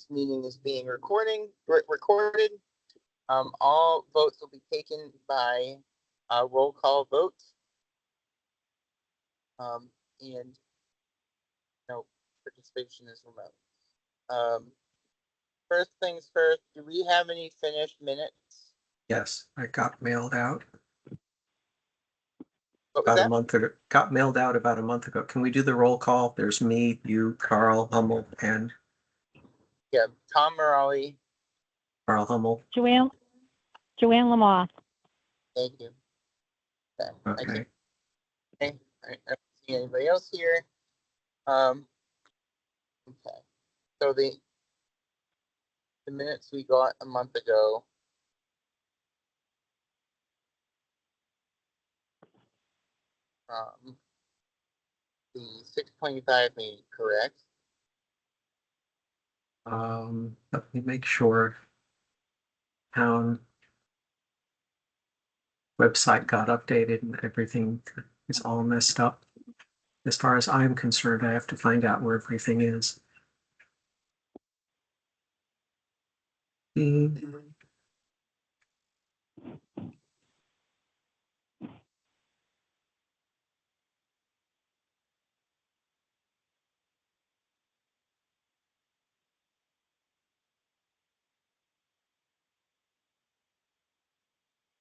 this meeting is being recorded. All votes will be taken by roll call vote. And no participation is remote. First things first, do we have any finished minutes? Yes, I got mailed out What was about a that? month ago. Got mailed out about a month ago. Can we do the roll call? There's me, you, Carl Hummel, and Yeah, Tom Morelli. Carl Hummel. Joanne Lamoth. Thank you. Okay. I don't see anybody else here. Okay. So the minutes we got a month ago. The 6:25 meeting, correct? Let me make sure. Town website got updated and everything is all messed up. As far as I'm concerned, I have to find out where everything is.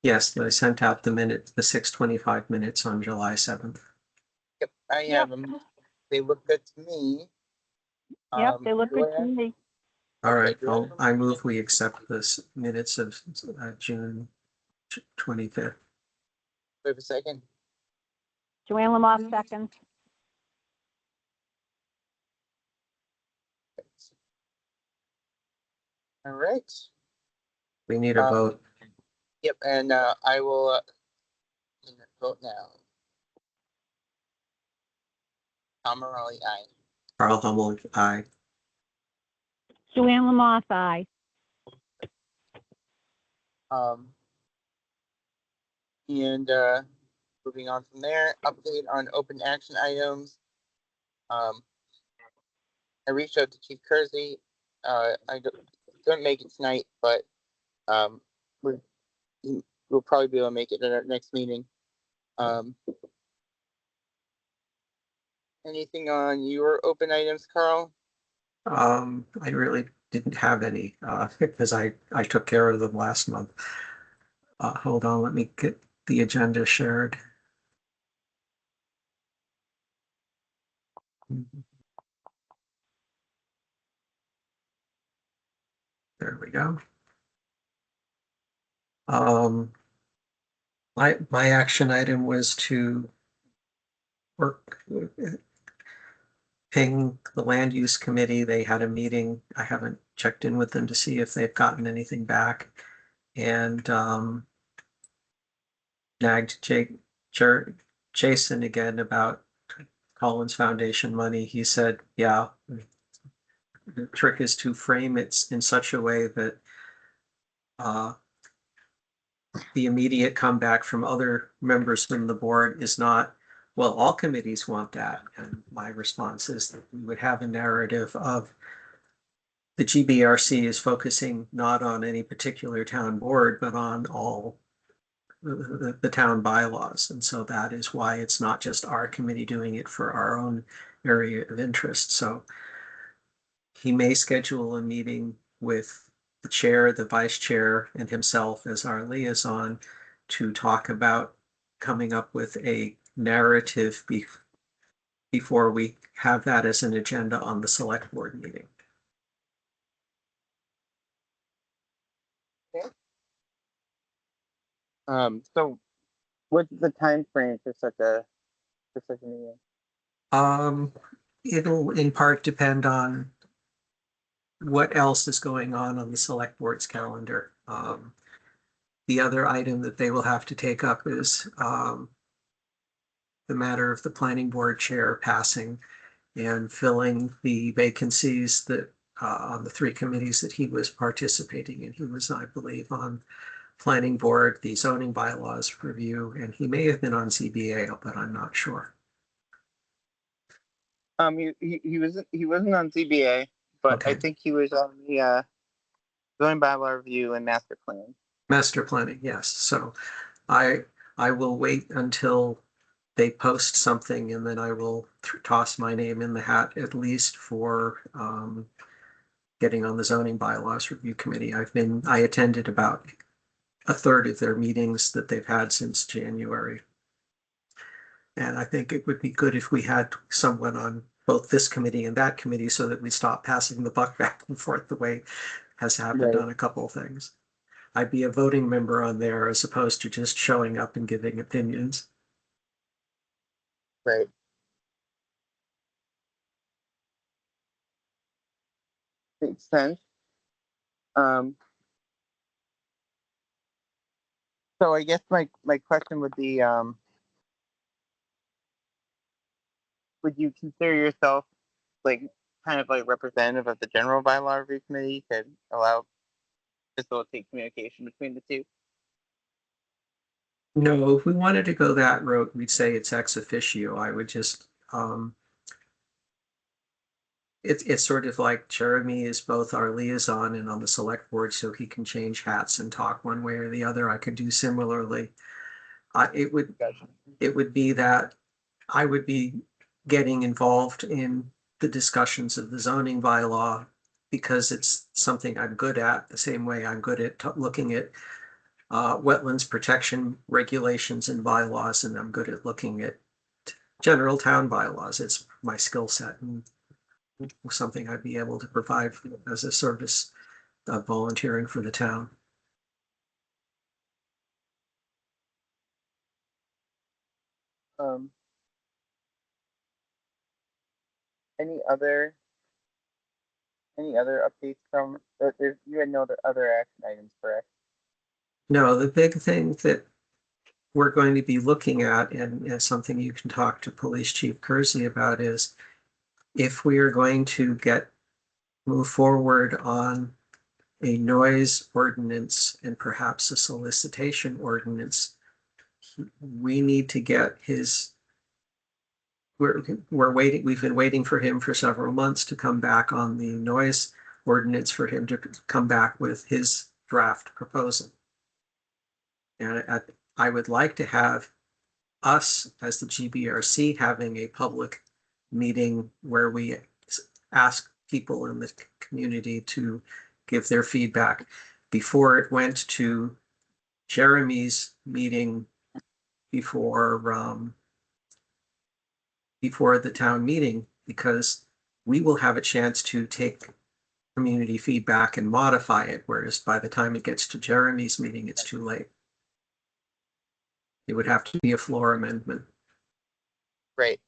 Yes, I sent out the 6:25 minutes on July 7th. Yep, I have them. They look good to me. Yep, they look good to me. All right, I move we accept this minutes of June 25th. Wait a second. Joanne Lamoth, second. All right. We need a vote. Yep, and I will vote now. Tom Morelli, aye. Carl Hummel, aye. Joanne Lamoth, aye. And moving on from there, update on open action items. I reached out to Chief Kersey. I don't make it tonight, but we'll probably be able to make it at our next meeting. Anything on your open items, Carl? I really didn't have any because I took care of them last month. Hold on, let me get the agenda shared. There we go. My action item was to ping the land use committee. They had a meeting. I haven't checked in with them to see if they've gotten anything back, and nagged Jason again about Collins Foundation money. He said, yeah, the trick is to frame it in such a way that the immediate comeback from other members from the board is not, well, all committees want that. And my response is that we would have a narrative of the GBRC is focusing not on any particular town board, but on all the town bylaws. And so that is why it's not just our committee doing it for our own area of interest. So he may schedule a meeting with the chair, the vice chair, and himself as our liaison to talk about coming up with a narrative before we have that as an agenda on the select board meeting. Okay. So what's the time frame for such a meeting? It'll in part depend on what else is going on the select board's calendar. The other item that they will have to take up is the matter of the planning board chair passing and filling the vacancies that on the three committees that he was participating in. He was, I believe, on planning board, the zoning bylaws review, and he may have been on ZBA, but I'm not sure. He wasn't on ZBA, but I Okay. think he was on the zoning bylaw review and master plan. Master planning, yes. So I will wait until they post something and then I will toss my name in the hat at least for getting on the zoning bylaws review committee. I attended about a third of their meetings that they've had since January. And I think it would be good if we had someone on both this committee and that committee so that we stop passing the buck back and forth the way has happened Right. on a couple of things. I'd be a voting member on there as opposed to just showing up and giving opinions. Right. Makes sense. So I guess my question would be, would you consider yourself like kind of like representative of the general bylaw review committee to allow facilitate communication between the two? No, if we wanted to go that route, we'd say it's ex officio. I would just, it's sort of like Jeremy is both our liaison and on the select board, so he can change hats and talk one way or the other. I could do similarly. It would be that I would be getting involved in the discussions of the zoning bylaw because it's something I'm good at, the same way I'm good at looking at wetlands protection regulations and bylaws, and I'm good at looking at general town bylaws. It's my skill set and something I'd be able to provide as a service volunteering for the town. Um, any other updates from you had no other action items, correct? No, the big thing that we're going to be looking at, and something you can talk to Police Chief Kersey about, is if we are going to move forward on a noise ordinance and perhaps a solicitation ordinance, we need to get we're waiting, we've been waiting for him for several months to come back on the noise ordinance for him to come back with his draft proposal. And I would like to have us as the GBRC having a public meeting where we ask people in the community to give their feedback before it went to Jeremy's meeting before the town meeting, because we will have a chance to take community feedback and modify it, whereas by the time it gets to Jeremy's meeting, it's too late. It would have to be a floor amendment. Right.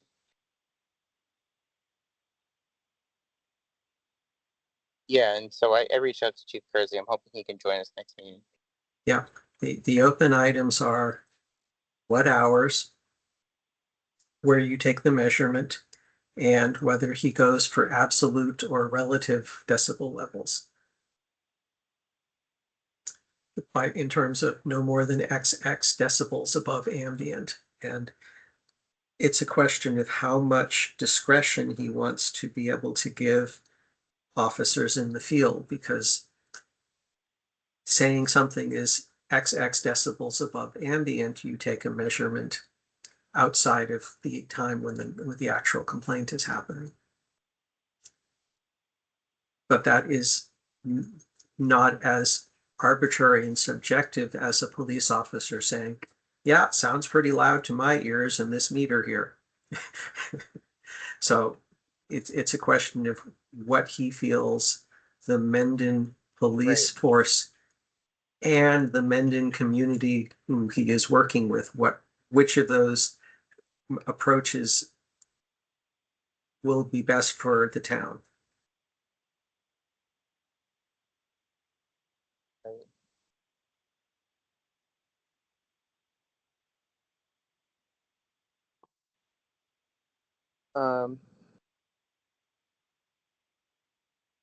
Yeah, and so I reached out to Chief Kersey. I'm hoping he can join us next meeting. Yeah, the open items are what hours, where you take the measurement, and whether he goes for absolute or relative decibel levels. In terms of no more than XX decibels above ambient. And it's a question of how much discretion he wants to be able to give officers in the field, because saying something is XX decibels above ambient, you take a measurement outside of the time when the actual complaint is happening. But that is not as arbitrary and subjective as a police officer saying, yeah, sounds pretty loud to my ears in this meter here. So it's a question of what he feels the Mendon police force and the Mendon community who he is working with, which of those approaches will be best for the town.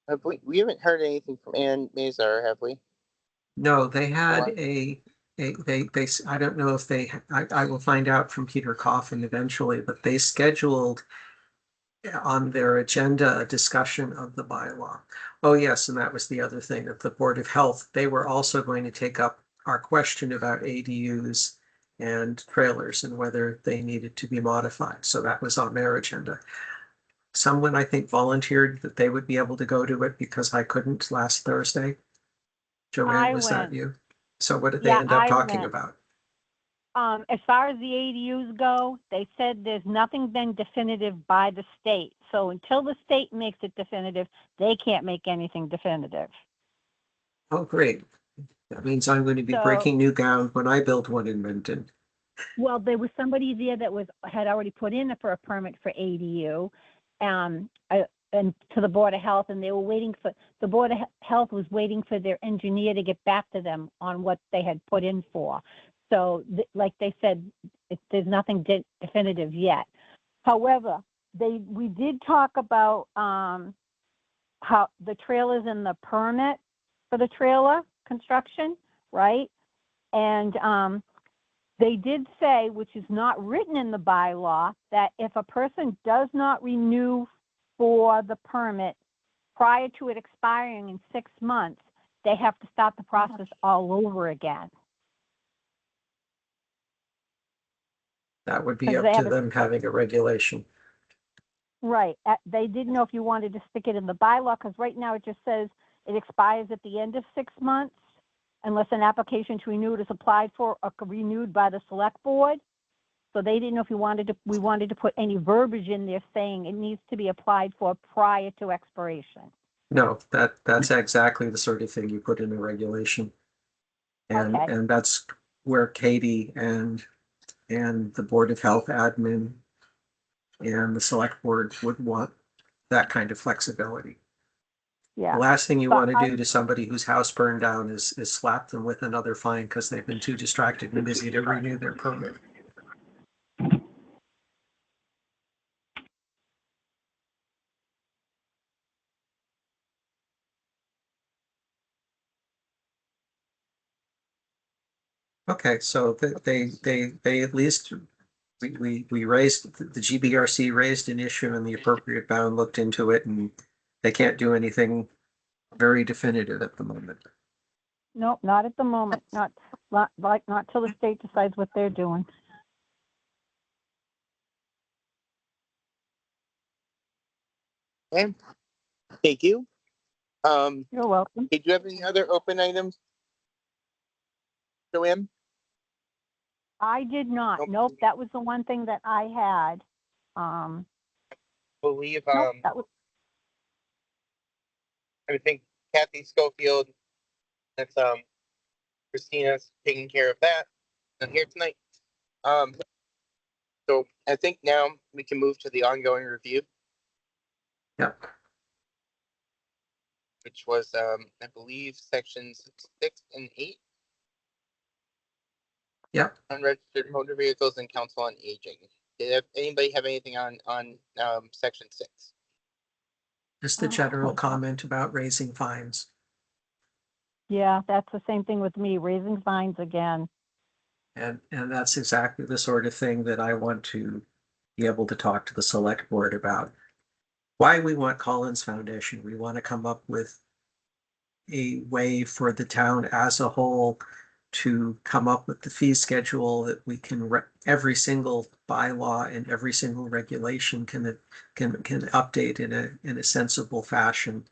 Have we haven't heard anything from Ann Mazar, have we? No, they had they I don't know if I will find out from Peter Coffin eventually, but they scheduled on their agenda a discussion of the bylaw. Oh, yes, and that was the other thing, that the Board of Health, they were also going to take up our question about ADUs and trailers and whether they needed to be modified. So that was on their agenda. Someone, I think, volunteered that they would be able to go to it because I couldn't last Thursday. Joanne, I was that went. you? So what did they Yeah, end up I talking went. about? As far as the ADUs go, they said there's nothing been definitive by the state. So until the state makes it definitive, they can't make anything definitive. Oh, great. That means I'm going to be So- breaking new ground when I build one in Renton. Well, there was somebody there that had already put in for a permit for ADU, and to the Board of Health, and they were waiting for, the Board of Health was waiting for their engineer to get back to them on what they had put in for. So, like they said, there's nothing definitive yet. However, we did talk about how the trailers and the permit for the trailer construction, right? And they did say, which is not written in the bylaw, that if a person does not renew for the permit prior to it expiring in 6 months, they have to start the process all over again. That would be Because up they to have a- them having a regulation. Right. They didn't know if you wanted to stick it in the bylaw, because right now it just says it expires at the end of 6 months unless an application to renew it is applied for or renewed by the select board. So they didn't know if we wanted to put any verbiage in there saying it needs to be applied for prior to expiration. No, that's exactly the sort of thing you put in a regulation. And Okay. and that's where Katie and the Board of Health admin and the select board would want that kind of flexibility. Yeah. The last thing you But want to do to somebody whose house burned down is slap them with another fine because they've been too distracted and busy to renew their permit. Okay, so they at least we raised, the GBRC raised an issue and the appropriate bound looked into it, and they can't do anything very definitive at the moment. Nope, not at the moment. Not till the state decides what they're doing. And thank you. You're welcome. Did you have any other open items, Joanne? I did not. Nope. Nope, that was the one thing that I had. Believe Nope, that was, I think Kathy Schofield, that's Christina's taking care of that. Not here tonight. So I think now we can move to the ongoing review, Yep. which was I believe sections 6 and 8. Yep. Unregistered motor vehicles and council on aging. Did anybody have anything on section 6? Just the general comment about raising fines. yeah, that's the same thing with me, raising fines again. And that's exactly the sort of thing that I want to be able to talk to the select board about. Why we want Collins Foundation. We want to come up with a way for the town as a whole to come up with the fee schedule that we can, every single bylaw and every single regulation can update in a sensible fashion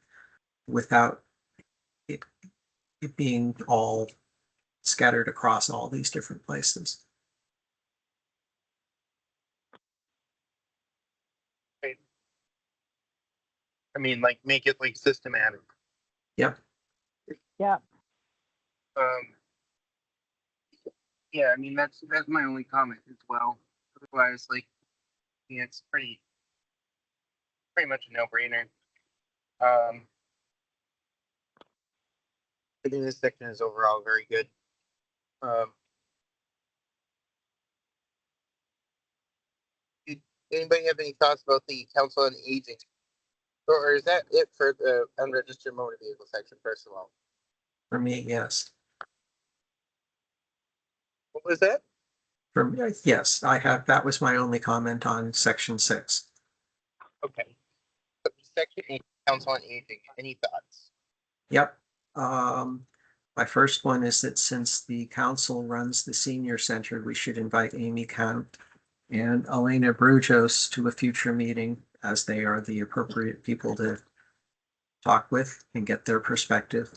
without it being all scattered across all these different places. I mean, like make it like systematic. Yep. Yep. Yeah, I mean that's my only comment as well. Otherwise, like, yeah, it's pretty much a no-brainer. I think this section is overall very good. Did anybody have any thoughts about the council on aging? Or is that it for the unregistered motor vehicle section, first of all? For me, yes. What was that? For me, yes, I have, that was my only comment on section 6. Okay. Section 8, Council on Aging. Any thoughts? Yep. My first one is that since the council runs the senior center, we should invite Amy Count and Elena Brujos to a future meeting, as they are the appropriate people to talk with and get their perspective.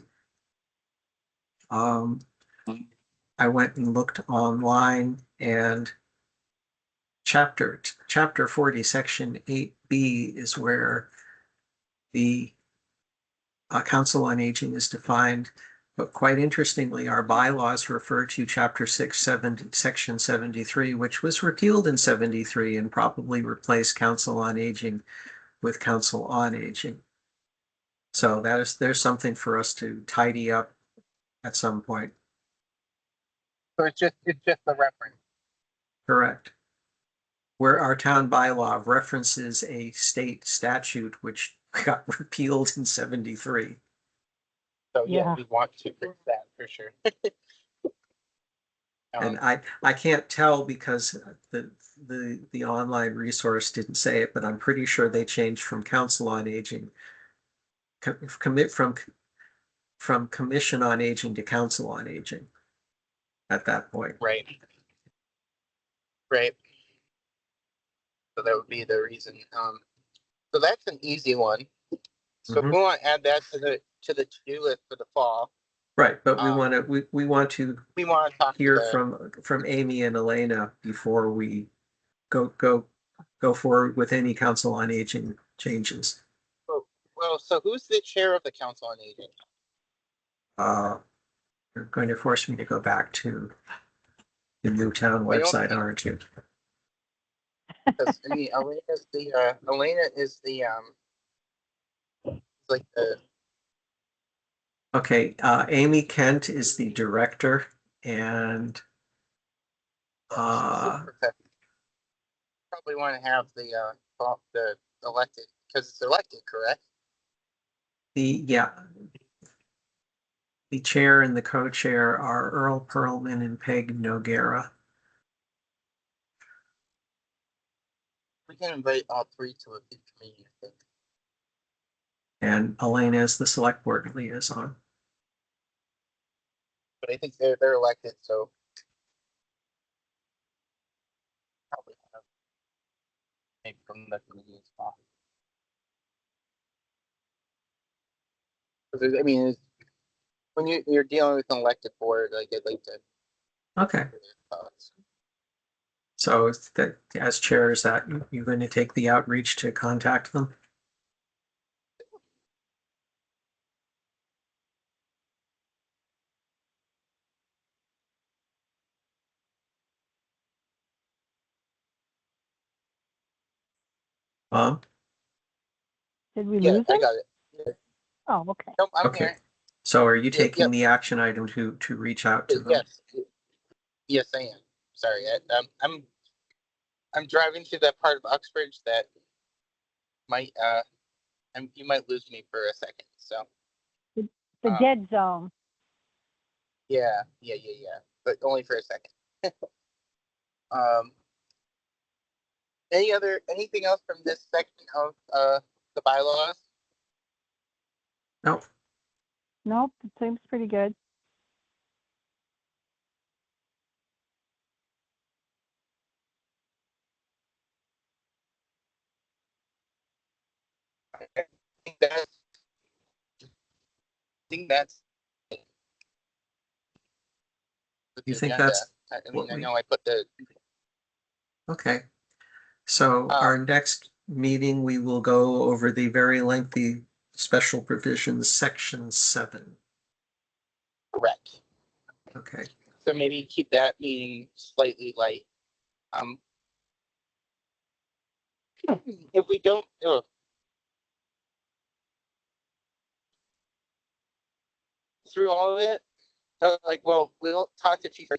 I went and looked online, and chapter 40, section 8B is where the Council on Aging is defined. But quite interestingly, our bylaws refer to chapter 6, section 73, which was repealed in 73 and probably replaced Council on Aging with Council on Aging. So there's something for us to tidy up at some point. So it's just the reference. Correct. Where our town bylaw references a state statute which got repealed in 73. So Yeah. we want to fix that for sure. And I can't tell because the online resource didn't say it, but I'm pretty sure they changed from Council on Aging, from Commission on Aging to Council on Aging at that point. Right. So that would be the reason. So that's an easy one. So if we want to add that to the to-do list for the fall. Right, but we want to talk hear from Amy and Elena before we go forward with any Council on Aging changes. Well, so who's the chair of the Council on Aging? You're going to force me to go back to the Newtown website, aren't you? Because I mean, Elena is the like the. Okay, Amy Kent is the director, and Probably want to have the elected, because it's elected, correct? the chair and the co-chair are Earl Perlman and Peg Noguera. We can invite all three to a big meeting, I think. And Elena is the select board liaison. But I think they're elected, so probably have maybe from the committee as well. Because I mean, when you're dealing with an elected board, like I'd like to. Okay. So that as chair, is that you're going to take the outreach to contact them? Did we Yeah, lose I him? got it. Yeah. Oh, okay. Nope, I'm Okay. here. So are you taking Yep. the action item to reach out to them? Yes, I am. Sorry, I'm driving to that part of Uxbridge that might you might lose me for a second. So The dead zone. yeah, but only for a second. Anything else from this section of the bylaws? No. Nope, it seems pretty good. I think that's You think that's I know I put the. Okay. So our next meeting, we will go over the very lengthy special provisions, section 7. Correct. Okay. So maybe keep that meeting slightly light. If we don't, through all of it, we'll talk to Chief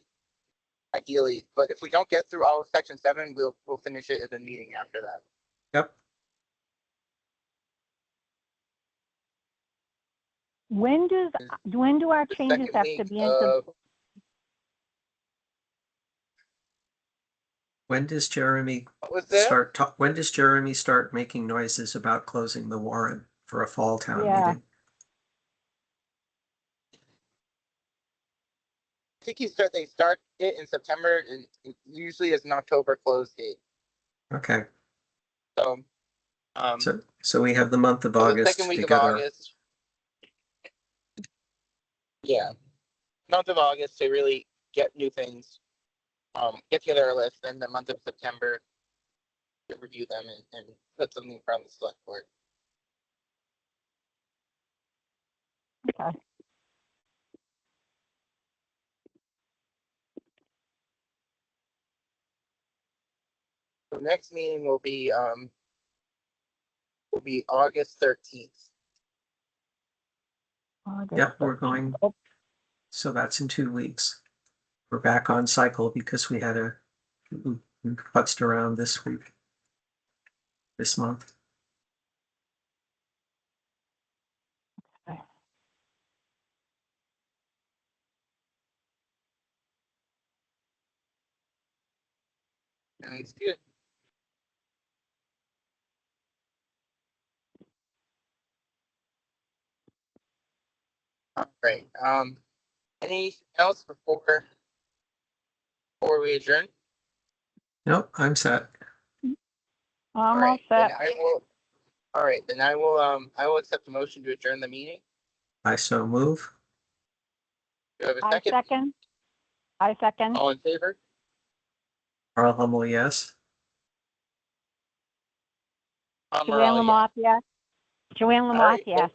ideally, but if we don't get through all of section 7, we'll finish it at the meeting after that. Yep. When do our The changes second have to week be into? When does Jeremy What was that? when does Jeremy start making noises about closing the warrant for a fall town Yeah. meeting? I think they start it in September, and it usually is an October close date. Okay, So, so we have the month of the August second week to of get our, August. Yeah, month of August to really get new things, get together our list, and the month of September to review them and put something in front of the select board. Okay. The next meeting will be August 13th. yeah, we're going, so that's in 2 weeks. We're back on cycle because we putzed around this week, this month. Sounds good. All right. Anything else before we adjourn? Nope, I'm set. I'm all Then set. I will. All right, then I will accept the motion to adjourn the meeting. I so move. Do you have a I second? second. I second. All in favor? Carl Hummel, yes. Joanne Morale, Lamothe, yes. Joanne All Lamothe, right. yes.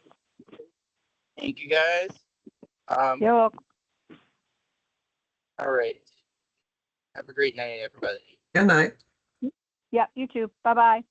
Thank you, guys. You're welcome. All right. Have a great night, everybody. Good night. Yep, you too. Bye-bye.